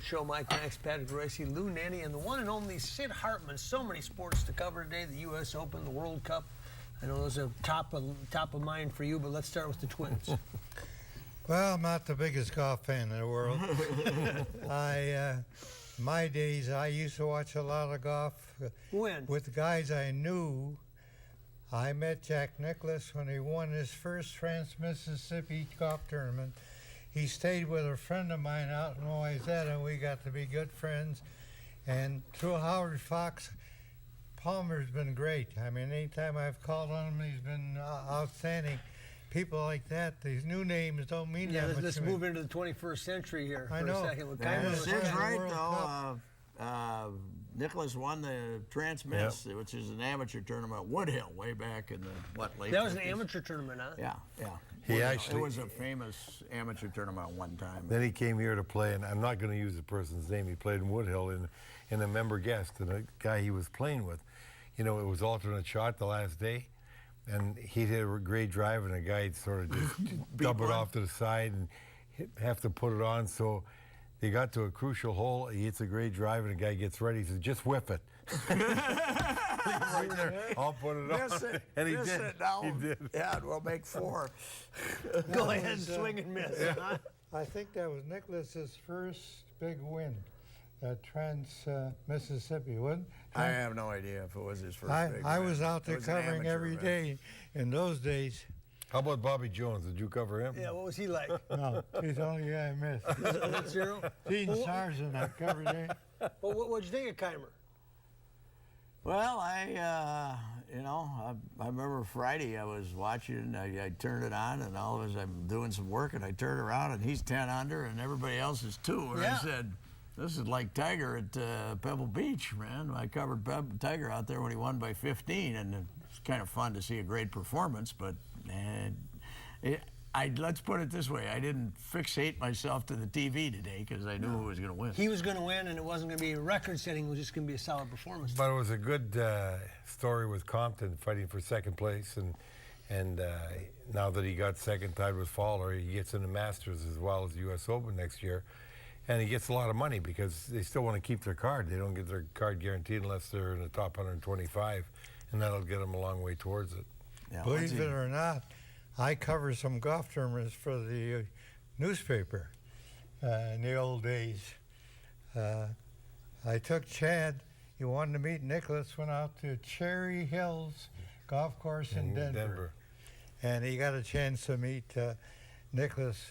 Sports Show. Mike Max, Patrick Royce, Lou Nanny, and the one and only Sid Hartman. So many sports to cover today: the U.S. Open, the World Cup. I know those are top of mind for you, but let's start with the Twins. Well, I'm not the biggest golf fan in the world. My days, I used to watch a lot of golf. When? With the guys I knew. I met Jack Nicklaus when he won his first Trans-Mississippi golf tournament. He stayed with a friend of mine out in Wayzata, and we got to be good friends. And through Howard Fox, Palmer's been great. I mean, anytime I've called on him, he's been outstanding. People like that, these new names don't mean that much. Let's to me. move into the 21st century here for a second. Sid's right, though. Nicholas won the Trans-Miss, which is an amateur tournament at Woodhill way back in the, late That was 50s. an amateur tournament, huh? Yeah. It was a famous amateur tournament at one time. Then he came here to play, and I'm not going to use the person's name. He played in Woodhill in a member guest, and a guy he was playing with. You know, it was alternate shot the last day, and he hit a great drive, and a guy sort of just dub it off to the side and have to put it on. So they got to a crucial hole. He hits a great drive, and the guy gets ready. He says, "Just whip it." Right there, I'll put it on. And he did. He did. Yeah, we'll make 4. Go ahead, swing and miss. Huh? I think that was Nicholas's first big win at Trans-Mississippi, wasn't it? I have no idea if it was his first big I win. was out there It was an covering amateur every event. day in those days. How about Bobby Jones? Did you cover him? Yeah, what was he like? No, he's the only guy I missed. That's zero? Gene Sargent, I covered him. Well, what'd you think of Keimer? Well, I remember Friday I was watching, I turned it on, and all of a sudden I'm doing some work, and I turned around, and he's 10 under, and everybody else is 2. And I said, this is like Tiger at Pebble Beach, man. I covered Tiger out there when he won by 15, and it's kind of fun to see a great performance, but let's put it this way, I didn't fixate myself to the TV today because I knew who was going to win. He was going to win, and it wasn't going to be a record-setting. It was just going to be a solid performance. But it was a good story with Compton fighting for second place, and now that he got second tied with Fowler, he gets in the Masters as well as the U.S. Open next year, and he gets a lot of money because they still want to keep their card. They don't get their card guaranteed unless they're in the top 125, and that'll get them a long way towards it. Yeah, Believe it or not, I covered some golf tournaments for the newspaper in the old days. I took Chad. He wanted to meet Nicholas, went out to Cherry Hills Golf Course in Denver. And he got a chance to meet Nicholas.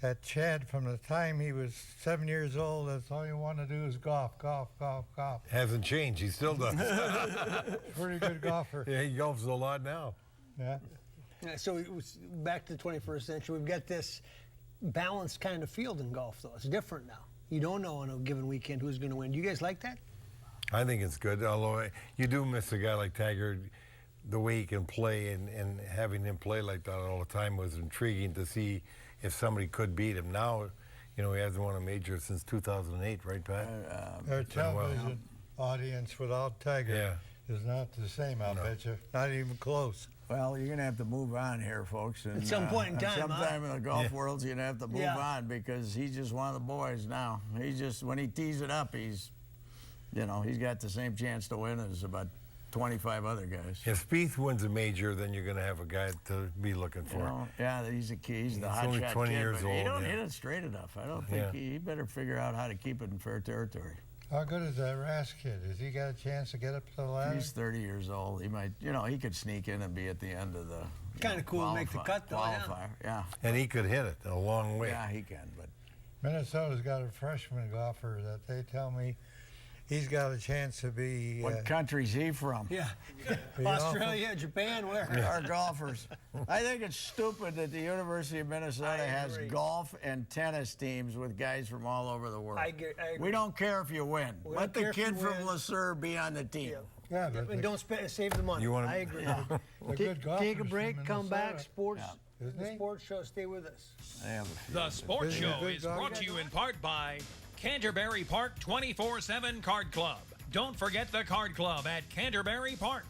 At Chad, from the time he was 7 years old, that's all he wanted to do is golf, golf, golf, golf. Hasn't changed. He still does. Pretty good golfer. Yeah, he golfs a lot now. Yeah. So it was back to the 21st century. We've got this balanced kind of field in golf, though. It's different now. You don't know on a given weekend who's going to win. Do you guys like that? I think it's good, although you do miss a guy like Tiger, the way he can play, and having him play like that all the time was intriguing to see if somebody could beat him. Now, you know, he hasn't won a major since 2008, right, Pat? Their television audience without Tiger is not the same, I'll bet you. Not even close. Well, you're going to have to move on here, folks. And, at some point in time, sometime in the golf world, you're going to have to move on because he's just one of the boys now. He's just, when he tees it up, he's got the same chance to win as about 25 other guys. If Spieth wins a major, then you're going to have a guy to be looking for. He's a key. He's the hot only shot 20 kid, years but he old, don't hit it straight enough. I don't think he better figure out how to keep it in fair territory. How good is that Rask kid? Has he got a chance to get up to the ladder? He's 30 years old. He might, he could sneak in and be at the end of the kind of cool to make the cut, though. Qualifier, yeah. And he could hit it a long way. Yeah, he can, but Minnesota's got a freshman golfer that they tell me he's got a chance to be. What country's he from? Yeah. Australia, Japan, where? Our golfers. I think it's stupid that the University of Minnesota has golf and tennis teams with guys from all over the world. I agree. We don't care if you win. Let the kid from LeSueur be on the team. Yeah, and don't save the money. I agree. Take a break, come back. The sports show. Stay with us. The sports show is brought to you in part by Canterbury Park 24/7 Card Club. Don't forget the Card Club at Canterbury Park.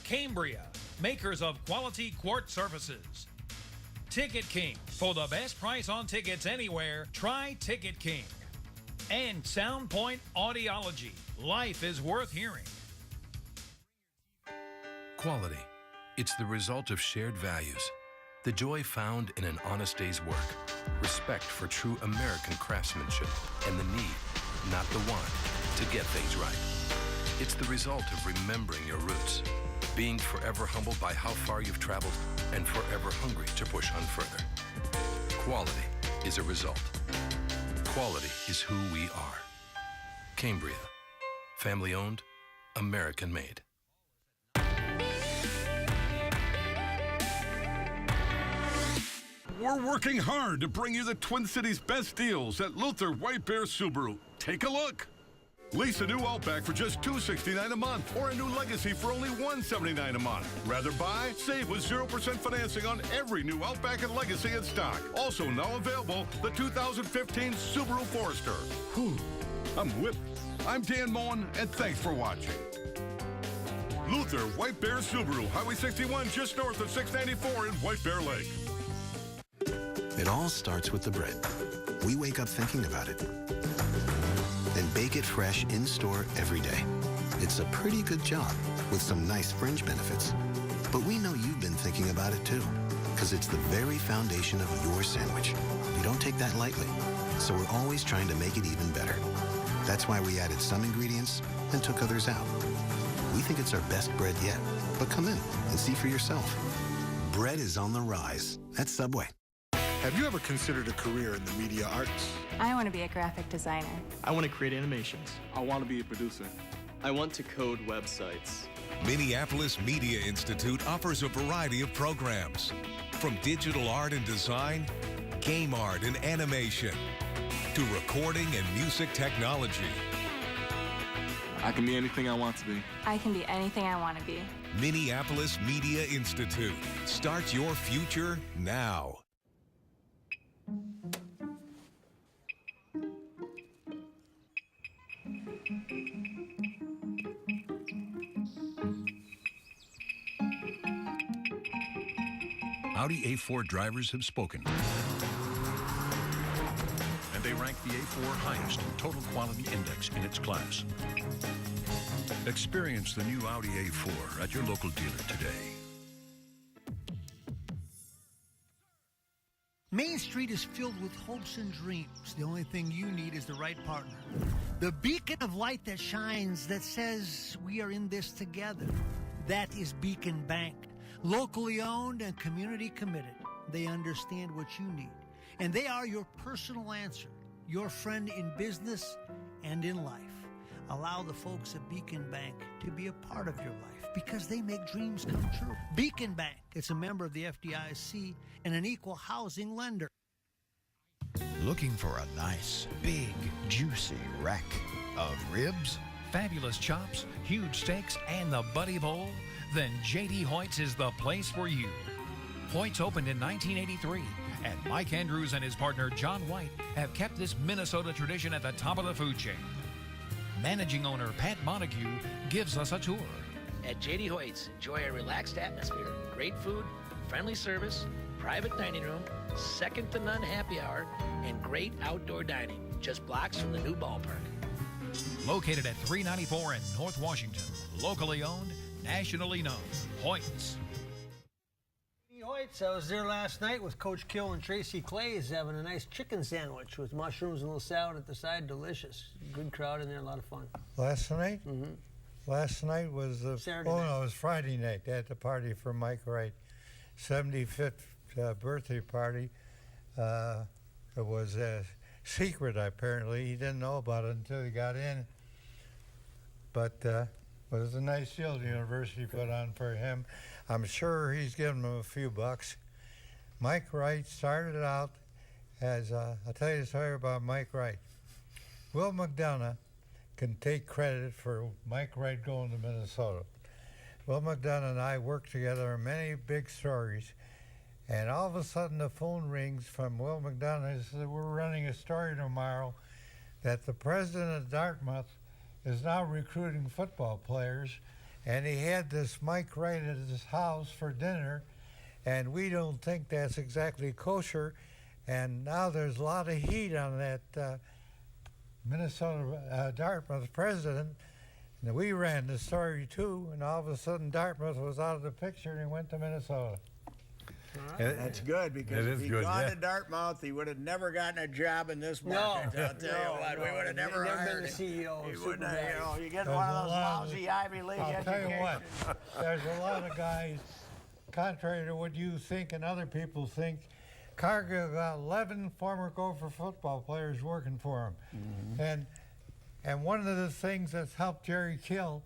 Cambria, makers of quality quartz surfaces. Ticket King. For the best price on tickets anywhere, try Ticket King. And Soundpoint Audiology. Life is worth hearing. Quality. It's the result of shared values. The joy found in an honest day's work. Respect for true American craftsmanship and the need, not the want, to get things right. It's the result of remembering your roots, being forever humbled by how far you've traveled and forever hungry to push on further. Quality is a result. Quality is who we are. Cambria. Family owned, American made. We're working hard to bring you the Twin Cities' best deals at Luther White Bear Subaru. Take a look. Lease a new Outback for just $269 a month, or a new Legacy for only $179 a month. Rather buy? Save with 0% financing on every new Outback and Legacy in stock. Also now available, the 2015 Subaru Forester. Whew, I'm whipped. I'm Dan Moen, and thanks for watching. Luther White Bear Subaru, Highway 61, just north of 694 in White Bear Lake. It all starts with the bread. We wake up thinking about it. Then bake it fresh in-store every day. It's a pretty good job with some nice fringe benefits. But we know you've been thinking about it too, because it's the very foundation of your sandwich. We don't take that lightly, so we're always trying to make it even better. That's why we added some ingredients and took others out. We think it's our best bread yet, but come in and see for yourself. Bread is on the rise at Subway. Have you ever considered a career in the media arts? I want to be a graphic designer. I want to create animations. I want to be a producer. I want to code websites. Minneapolis Media Institute offers a variety of programs, from digital art and design, game art and animation, to recording and music technology. I can be anything I want to be. I can be anything I want to be. Minneapolis Media Institute. Start your future now. Audi A4 drivers have spoken. And they rank the A4 highest in total quality index in its class. Experience the new Audi A4 at your local dealer today. Main Street is filled with hopes and dreams. The only thing you need is the right partner. The beacon of light that shines, that says we are in this together. That is Beacon Bank. Locally owned and community committed. They understand what you need. And they are your personal answer, your friend in business and in life. Allow the folks at Beacon Bank to be a part of your life because they make dreams come true. Beacon Bank, it's a member of the FDIC and an equal housing lender. Looking for a nice, big, juicy rack of ribs? Fabulous chops, huge steaks, and the Buddy Bowl? Then J.D. Hoyt's is the place for you. Hoyt's opened in 1983, and Mike Andrews and his partner John White have kept this Minnesota tradition at the top of the food chain. Managing owner Pat Montague gives us a tour. At J.D. Hoyt's, enjoy a relaxed atmosphere, great food, friendly service, private dining room, second to none happy hour, and great outdoor dining, just blocks from the new ballpark. Located at 394 in North Washington, locally owned, nationally known, Hoyt's. Hoyt's, I was there last night with Coach Kill and Tracy Clays having a nice chicken sandwich with mushrooms and a little salad at the side. Delicious. Good crowd in there, a lot of fun. Last night? Mm-hmm. Last night was the Saturday night. No, it was Friday night. They had the party for Mike Wright, 75th birthday party. It was a secret, apparently. He didn't know about it until he got in. But it was a nice deal the university put on for him. I'm sure he's given him a few bucks. Mike Wright started out as, I'll tell you a story about Mike Wright. Will McDonough can take credit for Mike Wright going to Minnesota. Will McDonough and I worked together on many big stories, and all of a sudden the phone rings from Will McDonough. He said, we're running a story tomorrow that the president of Dartmouth is now recruiting football players, and he had this Mike Wright at his house for dinner, and we don't think that's exactly kosher, and now there's a lot of heat on that Minnesota Dartmouth president, and we ran the story too, and all of a sudden Dartmouth was out of the picture and he went to Minnesota. That's good, because if he'd good, gone yeah. to Dartmouth, he would have never gotten a job in this market. I'll tell you what, we would have never Never hired been the him. CEO. He of wouldn't have, Superbad. you get one of those lousy Ivy League I'll tell you educations. what, there's a lot of guys, contrary to what you think and other people think, Cargill got 11 former Gopher football players working for him. And one of the things that's helped Jerry Kill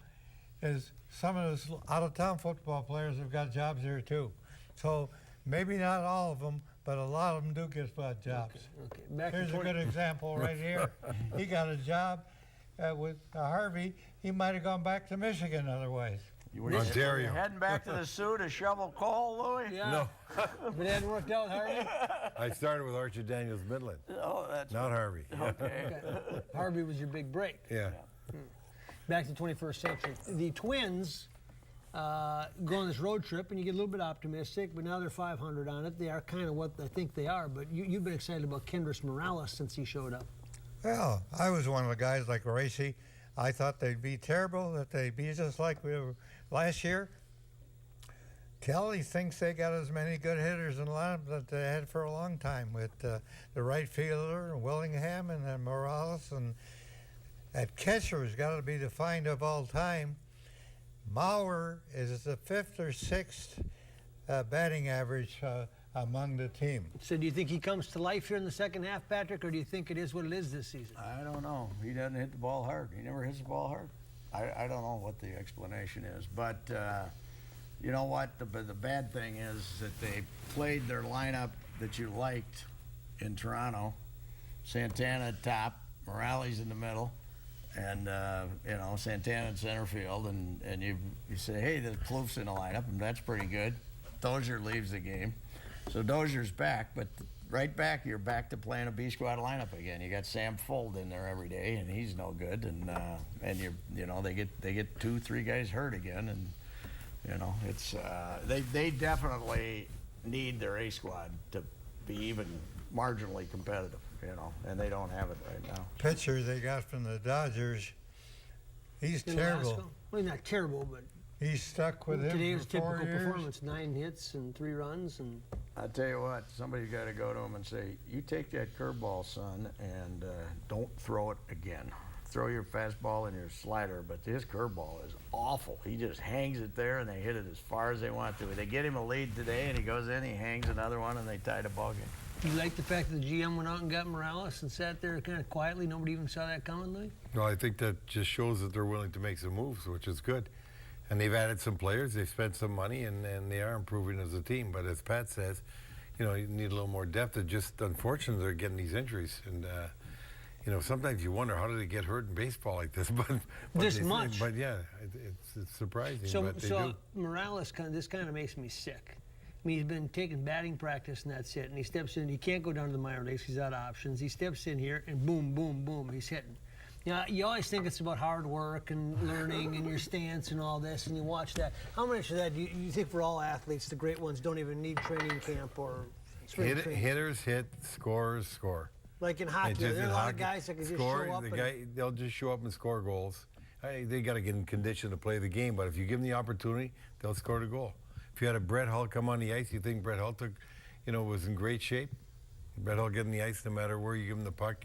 is some of those out-of-town football players have got jobs there too. So maybe not all of them, but a lot of them do get jobs. Okay. Back to Here's a 20 good example right here. He got a job with Harvey. He might have gone back to Michigan otherwise. Ontario. Heading back to the Sioux to shovel coal, Louis? Yeah. No. But it hadn't worked out, Harvey? I started with Archie Daniels Midland. Oh, that's Not Harvey. okay. Harvey was your big break. Yeah. Back to the 21st century. The Twins go on this road trip, and you get a little bit optimistic, but now they're 500 on it. They are kind of what I think they are, but you've been excited about Kendrys Morales since he showed up. Well, I was one of the guys like Racy. I thought they'd be terrible, that they'd be just like we were last year. Kelly thinks they got as many good hitters in the lineup that they had for a long time with the right fielder, Willingham, and then Morales. And at catcher has got to be the find of all time. Maurer is the 5th or 6th batting average among the team. So do you think he comes to life here in the second half, Patrick, or do you think it is what it is this season? I don't know. He doesn't hit the ball hard. He never hits the ball hard. I don't know what the explanation is, but you know what? The bad thing is that they played their lineup that you liked in Toronto. Santana at top, Morales in the middle, and you know, Santana in center field, and you say, hey, the Kloof's in the lineup, and that's pretty good. Dozier leaves the game, so Dozier's back, but right back, you're back to playing a B squad lineup again. You got Sam Fold in there every day, and he's no good, and you know, they get 2-3 guys hurt again, and you know, it's they definitely need their A squad to be even marginally competitive, you know, and they don't have it right now. Pitcher they got from the Dodgers, he's terrible. Well, he's not terrible, but he's stuck with him today's for 4 typical years. performance: 9 hits and 3 runs, and I tell you what, somebody's got to go to him and say, you take that curveball, son, and don't throw it again. Throw your fastball and your slider, but his curveball is awful. He just hangs it there, and they hit it as far as they want to. They get him a lead today, and he goes in, he hangs another one, and they tie the ball game. you like the fact that the GM went out and got Morales and sat there kind of quietly? Nobody even saw that coming, Louis? No, I think that just shows that they're willing to make some moves, which is good. And they've added some players, they've spent some money, and they are improving as a team. But as Pat says, you know, you need a little more depth. It's just unfortunate they're getting these injuries. And, you know, sometimes you wonder, how do they get hurt in baseball like this? But This much. But yeah, it's surprising, So, but they so do. Morales, this kind of makes me sick. I mean, he's been taking batting practice, and that's it. And he steps in. He can't go down to the minor leagues. He's out of options. He steps in here, and boom, boom, boom, he's hitting. Yeah, you always think it's about hard work and learning and your stance and all this, and you watch that. How much of that do you think for all athletes, the great ones, don't even need training camp or spring training? Hitters hit, scorers score. Like in hockey, there are a lot of guys that can just show up. They'll just show up and score goals. They got to get in condition to play the game, but if you give them the opportunity, they'll score the goal. If you had a Brett Hull come on the ice, you think Brett Hull was in great shape? Brett Hull get in the ice, no matter where you give him the puck,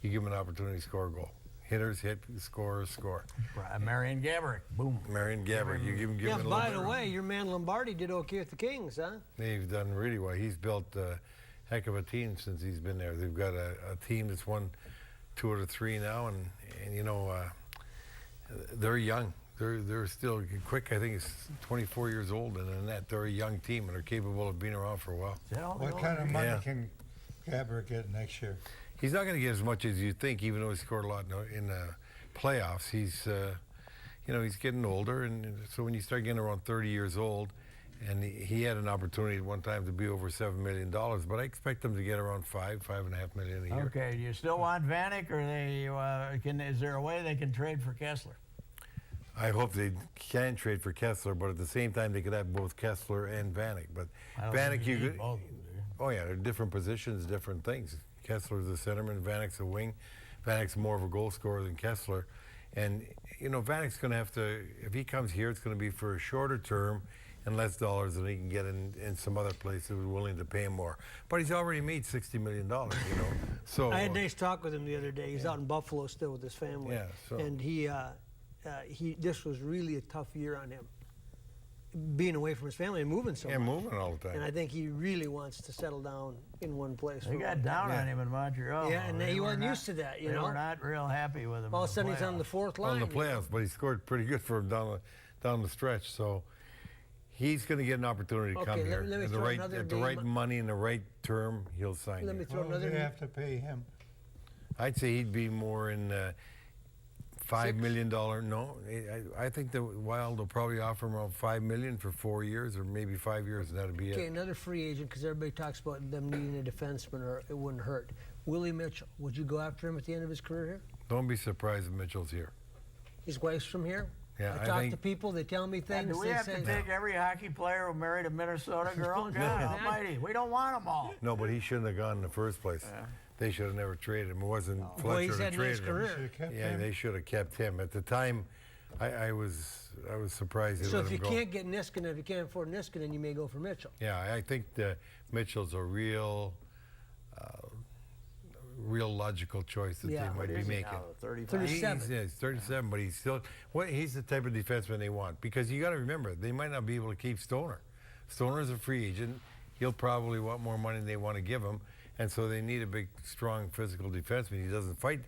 you give him an opportunity to score a goal. Hitters hit, scorers score. Marion Gaborik, boom. Marion Gaborik, you give him a little by bit. the way, your man Lombardi did okay with the Kings, huh? They've done really well. He's built a heck of a team since he's been there. They've got a team that's won 2 out of 3 now, and you know, they're young. They're still quick. I think it's 24 years old, and in that they're a young team, and they're capable of being around for a while. What kind of money can Gaborik get next year? He's not going to get as much as you think, even though he scored a lot in the playoffs. He's, you know, he's getting older, and so when you start getting around 30 years old, and he had an opportunity at one time to be over $7 million, but I expect him to get around $5.5 million a year. Okay, do you still want Vanek, or is there a way they can trade for Kessler? I hope they can trade for Kessler, but at the same time they could have both Kessler and Vanek. But Vanek, you could. Oh yeah, they're different positions, different things. Kessler's a centerman, Vanek's a wing. Vanek's more of a goal scorer than Kessler. And, you know, Vanek's going to have to, if he comes here, it's going to be for a shorter term and less dollars than he can get in some other place that was willing to pay him more. But he's already made $60 million, you know. So I had a nice talk with him the other day. He's out in Buffalo still with his family. Yeah, so. And this was really a tough year on him, being away from his family and moving so much. Yeah, moving all the time. And I think he really wants to settle down in one place. They got down on him in Montreal. Yeah, and he wasn't used to that, you know. They were not real happy with him. All of a sudden he's on the fourth line. On the playoffs, but he scored pretty good for him down the stretch. So he's going to get an opportunity to come here. Let me At the right money and the right term, he'll sign. Let me throw another. They have to pay him. I'd say he'd be more in $5 million. No, I think the Wild will probably offer him around $5 million for 4 years, or maybe 5 years, and that'd be Okay, it. another free agent, because everybody talks about them needing a defenseman, or it wouldn't hurt. Willie Mitchell, would you go after him at the end of his career here? Don't be surprised if Mitchell's here. His wife's from here. Yeah, I talk to people, they tell me things. Do we have to take every hockey player who married a Minnesota girl? God almighty, we don't want them all. No, but he shouldn't have gone in the first place. Yeah. They should have never traded him. It wasn't Well, he's Fletcher had that a nice traded him. career. Yeah, they should have kept him. At the time, I was surprised they So let if him you go. can't get Niskanen, if you can't afford Niskanen, you may go for Mitchell. Yeah, I think Mitchell's a real logical choice that Yeah. they might be making. 37. He's 37, but he's still. He's the type of defenseman they want, because you got to remember they might not be able to keep Stoner. Stoner's a free agent. He'll probably want more money than they want to give him, and so they need a big, strong, physical defenseman. He doesn't fight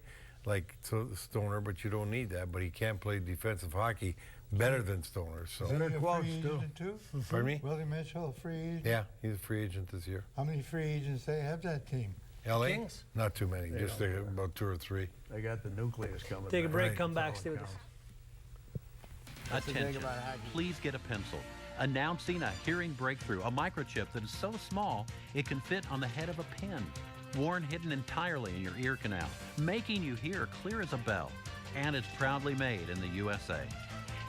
like Stoner, but you don't need that. But he can play defensive hockey better than Stoner. So Is he a free agent too? Pardon me? Willie Mitchell, a free agent? Yeah, he's a free agent this year. How many free agents they have that team? LA? Kings? Not too many, just about 2 or 3. They got the nucleus coming. Take a back. break, Right. come back, stay with us. That's the thing Attention, about hockey. please get a pencil. Announcing a hearing breakthrough, a microchip that is so small it can fit on the head of a pen, worn hidden entirely in your ear canal, making you hear clear as a bell. And it's proudly made in the USA.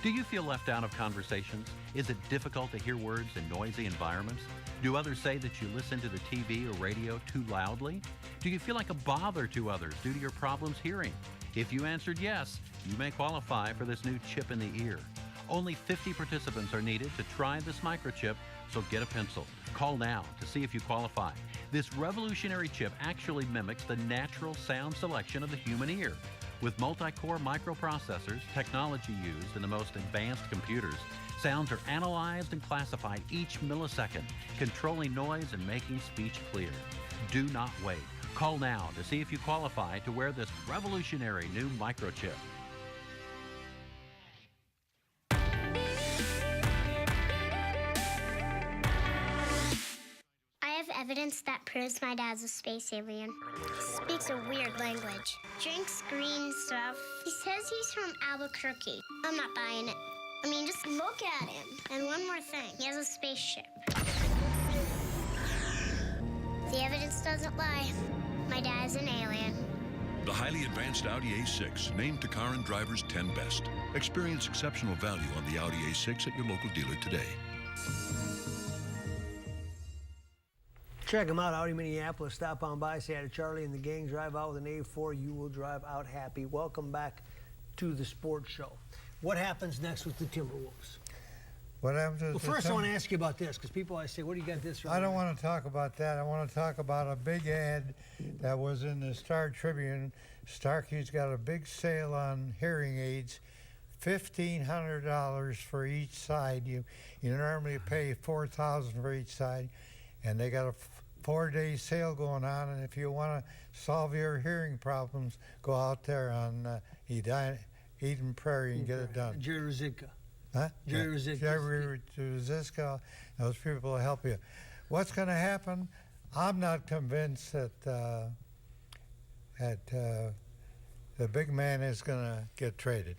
Do you feel left out of conversations? Is it difficult to hear words in noisy environments? Do others say that you listen to the TV or radio too loudly? Do you feel like a bother to others due to your problems hearing? If you answered yes, you may qualify for this new chip in the ear. Only 50 participants are needed to try this microchip, so get a pencil. Call now to see if you qualify. This revolutionary chip actually mimics the natural sound selection of the human ear. With multi-core microprocessors, technology used in the most advanced computers, sounds are analyzed and classified each millisecond, controlling noise and making speech clear. Do not wait. Call now to see if you qualify to wear this revolutionary new microchip. I have evidence that proves my dad's a space alien. Speaks a weird language. Drinks green stuff. He says he's from Albuquerque. I'm not buying it. I mean, just look at him. And one more thing. He has a spaceship. The evidence doesn't lie. My dad's an alien. The highly advanced Audi A6, named to car and drivers 10 best. Experience exceptional value on the Audi A6 at your local dealer today. Check them out, Audi Minneapolis. Stop on by, say hi to Charlie and the gang. Drive out with an A4. You will drive out happy. Welcome back to the sports show. What happens next with the Timberwolves? What happens Well, first I want to ask you about this, because people always say, what do you got this from? I don't want to talk about that. I want to talk about a big ad that was in the Star Tribune. Starkey's got a big sale on hearing aids, $1,500 for each side. You normally pay $4,000 for each side, and they got a 4-day sale going on. And if you want to solve your hearing problems, go out there on Eden Prairie and get it done. Jerry Rizika. Huh? Jerry Rizika. Jerry Rizika, those people will help you. What's going to happen? I'm not convinced that the big man is going to get traded.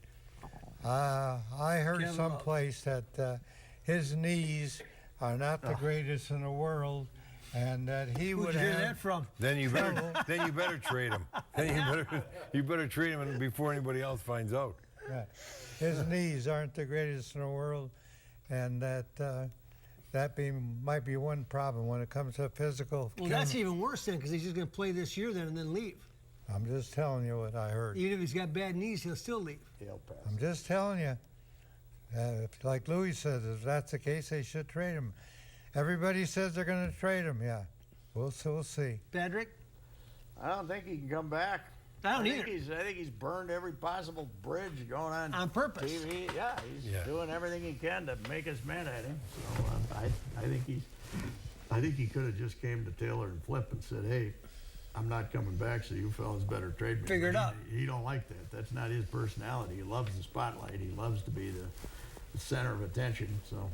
I heard someplace that his knees are not the greatest in the world, and that he Who'd would you have. hear that from? Then you better trade him. Then you better trade him before anybody else finds out. Yeah. His knees aren't the greatest in the world, and might be one problem when it comes to physical. Well, that's even worse then, because he's just going to play this year then and then leave. I'm just telling you what I heard. Even if he's got bad knees, he'll still leave. He'll pass. I'm just telling you. Like Louis says, if that's the case, they should trade him. Everybody says they're going to trade him. Yeah, we'll see. Patrick? I don't think he can come back. I don't either. I think he's burned every possible bridge going on purpose. TV. Yeah, he's doing everything he can to make us mad at him. So I think he could have just came to Taylor and Flip and said, "Hey, I'm not coming back, so you fellas better trade me." Figure it out. He don't like that. That's not his personality. He loves the spotlight. He loves to be the center of attention. So.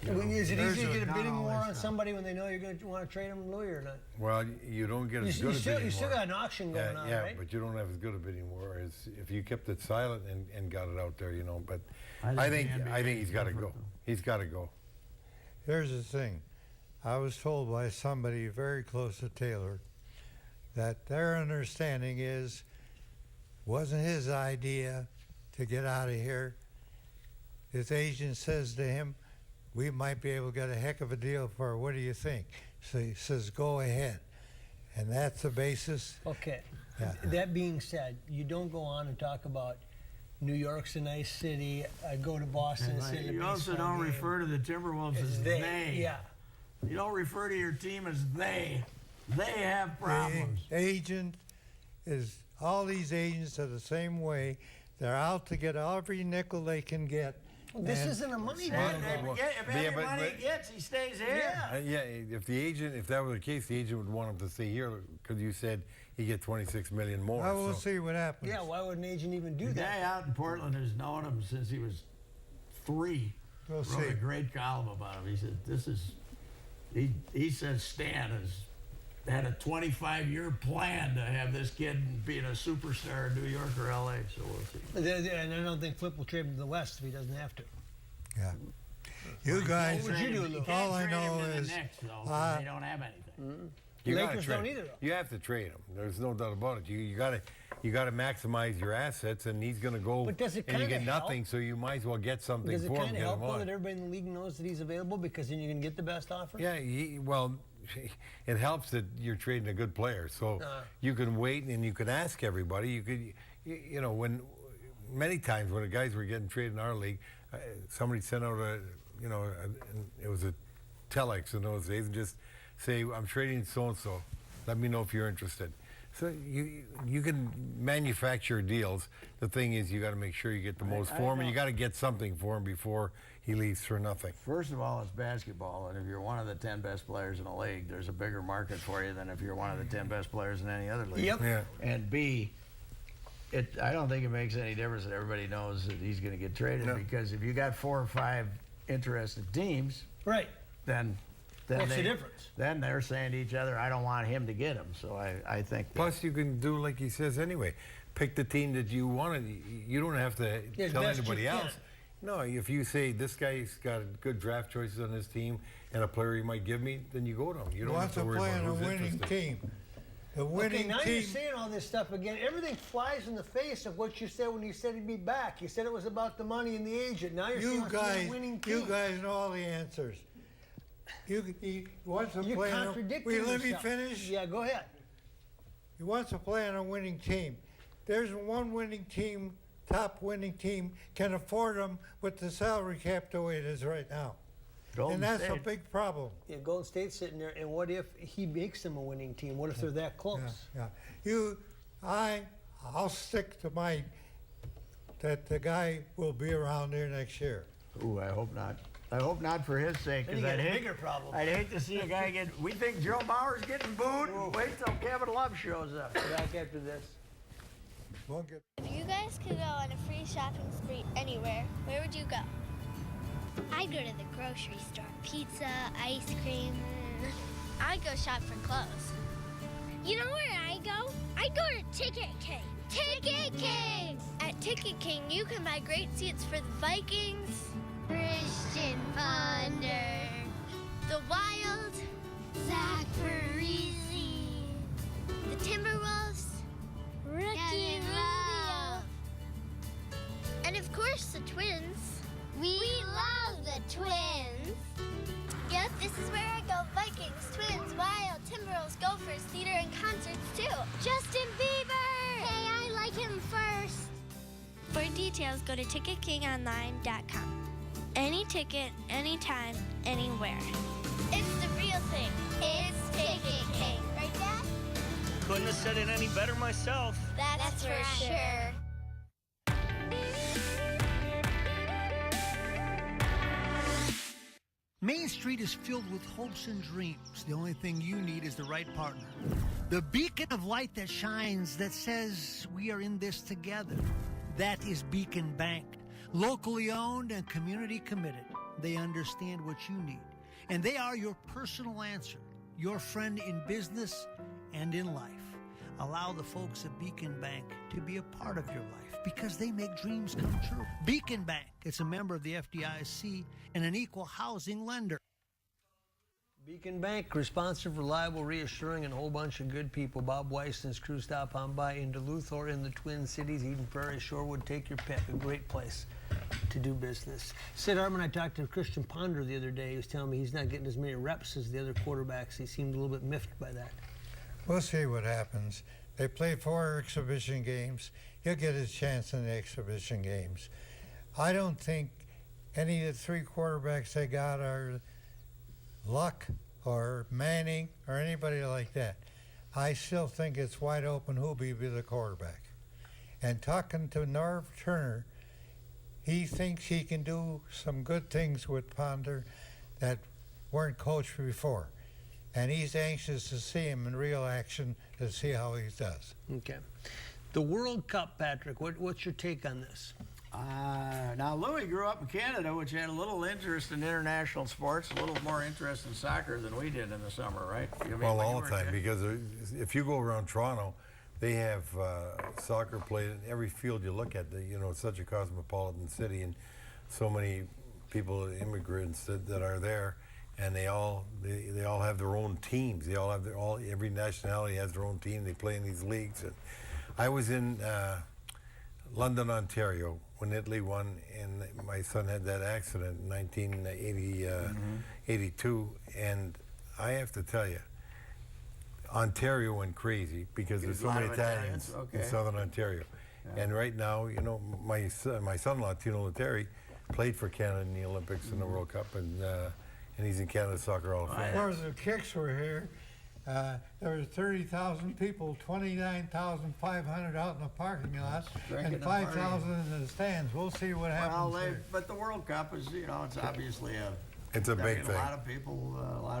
Is it easy to get a bidding war on somebody when they know you're going to want to trade them, Louis, or not? Well, you don't get as good a bidding war. You still got an auction going on, yeah, right? but you don't have as good a bidding war as if you kept it silent and got it out there, you know. But I think he's got to go. He's got to go. Here's the thing. I was told by somebody very close to Taylor that their understanding is wasn't his idea to get out of here. His agent says to him, "We might be able to get a heck of a deal for her. What do you think?" So he says, "Go ahead." And that's the basis. Okay. Yeah. That being said, you don't go on and talk about New York's a nice city. I go to Boston and sit in a You also baseball don't game. refer to the Timberwolves as they. Yeah. You don't refer to your team as they. They have problems. The agent is, all these agents are the same way. They're out to get every nickel they can get. Well, this isn't a money deal. If any money he gets, he stays here. Yeah, if that were the case, the agent would want him to stay here because you said he get $26 million more. I will see what happens. Yeah, why would an agent even do The that? guy out in Portland has known him since he was 3. We'll Wrote see. a great column about him. He said, he says Stan has had a 25-year plan to have this kid being a superstar in New York or LA, so we'll see. And I don't think Flip will trade him to the West if he doesn't have to. Yeah. You guys, What would you do, Lou? all I know is they don't have anything. You gotta Lakers trade. don't either, though. You have to trade him. There's no doubt about it. You got to maximize your assets, and he's going to go. But does it and you kinda get nothing, so you might as well get something Does it for him. kind of Get help him though on. that everybody in the league knows that he's available because then you can get the best offer? Yeah, well, it helps that you're trading a good player, so you can wait and you can ask everybody. You could, you know, when many times when the guys were getting traded in our league, somebody sent out it was a telex in those days, and just say, "I'm trading so and so. Let me know if you're interested." So you can manufacture deals. The thing is, you got to make sure you get the most for him, and you got to get something for him before he leaves for nothing. First of all, it's basketball, and if you're one of the 10 best players in a league, there's a bigger market for you than if you're one of the 10 best players in any other league. Yep. Yeah. And B, I don't think it makes any difference that everybody knows that he's going to get traded, because if you got 4 or 5 interested teams, right, then what's the difference? Then they're saying to each other, "I don't want him to get him." So I think. Plus, you can do like he says anyway. Pick the team that you want. You don't have to tell anybody else. No, if you say this guy's got good draft choices on his team and a player he might give me, then you go to him. You don't have to worry about who's a winning interested. team. The winning now team. you're saying all this stuff again. Everything flies in the face of what you said when you said he'd be back. You said it was about the money and the agent. Now you're saying it's a winning team. You guys know all the answers. He wants to You're play on contradicting let me yourself. finish? Yeah, go ahead. He wants to play on a winning team. There's one winning team, top winning team, can afford him with the salary cap the way it is right now. And that's a big problem. Yeah, Golden State's sitting there, and what if he makes them a winning team? What if they're that close? Yeah. I'll stick to that the guy will be around here next year. Ooh, I hope not. I hope not for his sake, because I'd hate to see a guy get. We think Joe Bauer's getting booed. Wait till Kevin Love shows up. Back after this. If you guys could go on a free shopping spree anywhere, where would you go? I'd go to the grocery store. Pizza, ice cream. I'd go shop for clothes. You know where I go? I go to Ticket King. Ticket King! At Ticket King, you can buy great seats for the Vikings, Christian Ponder, the Wild, Zach Parise, the Timberwolves, Ricky Rubio, and of course the Twins. We love the Twins. Yep, this is where I go. Vikings, Twins, Wild, Timberwolves, Gophers, theater, and concerts too. Justin Bieber! him first. For details, go to TicketKingOnline.com. Any ticket, anytime, anywhere. It's the real thing. It's Ticket King. Right, Dad? Couldn't have said it any better myself. That's for sure. Main Street is filled with hopes and dreams. The only thing you need is the right partner. The beacon of light that shines that says we are in this together. That is Beacon Bank. Locally owned and community committed. They understand what you need. And they are your personal answer. Your friend in business and in life. Allow the folks at Beacon Bank to be a part of your life because they make dreams come true. Beacon Bank, it's a member of the FDIC and an equal housing lender. Beacon Bank, responsive, reliable, reassuring, and a whole bunch of good people. Bob Weisson's crew stop on by in Duluth or in the Twin Cities, Eden Prairie, Shorewood, take your pick. A great place to do business. Sid Hartman, I talked to Christian Ponder the other day. He was telling me he's not getting as many reps as the other quarterbacks. He seemed a little bit miffed by that. We'll see what happens. They play 4 exhibition games. He'll get his chance in the exhibition games. I don't think any of the 3 quarterbacks they got are Luck or Manning or anybody like that. I still think it's wide open who'll be the quarterback. And talking to Norv Turner, he thinks he can do some good things with Ponder that weren't coached before. And he's anxious to see him in real action to see how he does. Okay. The World Cup, Patrick, what's your take on this? Now, Louis grew up in Canada, which had a little interest in international sports, a little more interest in soccer than we did in the summer, right? Well, all the time, because if you go around Toronto, they have soccer played in every field you look at. You know, it's such a cosmopolitan city, and so many people, immigrants that are there. And they all have their own teams. They all have every nationality has their own team. They play in these leagues. And I was in London, Ontario when Italy won, and my son had that accident in 1982. And I have to tell you, Ontario went crazy because there's so many Italians in Southern Ontario. Yeah. And right now, you know, my son-in-law, Tino Lettieri, played for Canada in the Olympics and the World Cup, and he's in Canada Soccer Hall of Fame. Before the Kicks were here, there were 30,000 people, 29,500 out in the parking lot, and 5,000 in the stands. We'll see what happens. Well, but the World Cup is, you know, it's obviously it's a big thing. A lot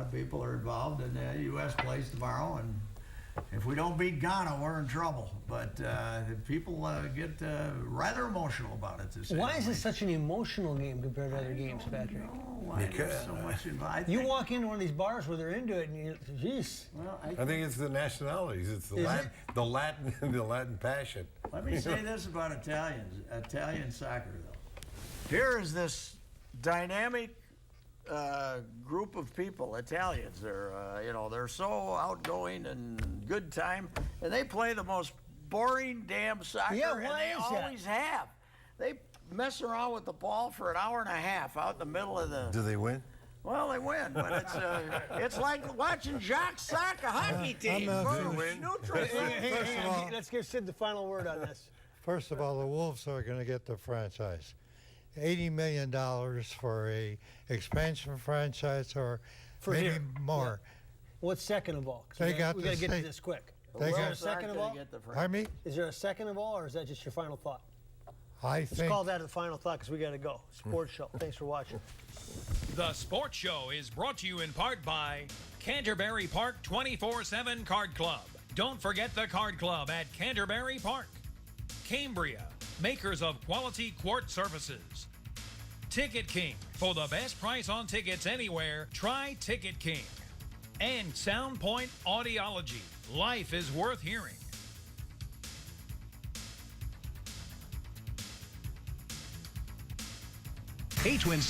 of people are involved, and the U.S. plays tomorrow, and if we don't beat Ghana, we're in trouble. But people get rather emotional about it. Why is it such an emotional game compared to other games, Patrick? There's so much involved. You walk into one of these bars where they're into it, and you, geez. Well, I think it's the nationalities. It's the Latin passion. Let me say this about Italian soccer, though. Here is this dynamic group of people, Italians. They're so outgoing and good time, and they play the most boring damn soccer, and they always have. They mess around with the ball for an hour and a half out in the middle of the. Do they win? Well, they win, but it's like watching Jacques Sack, a hockey team. Let's give Sid the final word on this. First of all, the Wolves are going to get the franchise. $80 million for a expansion franchise, or maybe more. Yeah. What's second of all? We got to get to this quick. They got a second of all? Pardon me? Is there a second of all, or is that just your final thought? Let's call that a final thought because we got to go. Sports Show. Thanks for watching. The Sports Show is brought to you in part by Canterbury Park 24/7 Card Club. Don't forget the Card Club at Canterbury Park. Cambria, makers of quality quart surfaces. Ticket King. For the best price on tickets anywhere, try Ticket King. And Soundpoint Audiology. Life is worth hearing. Hey, Twins.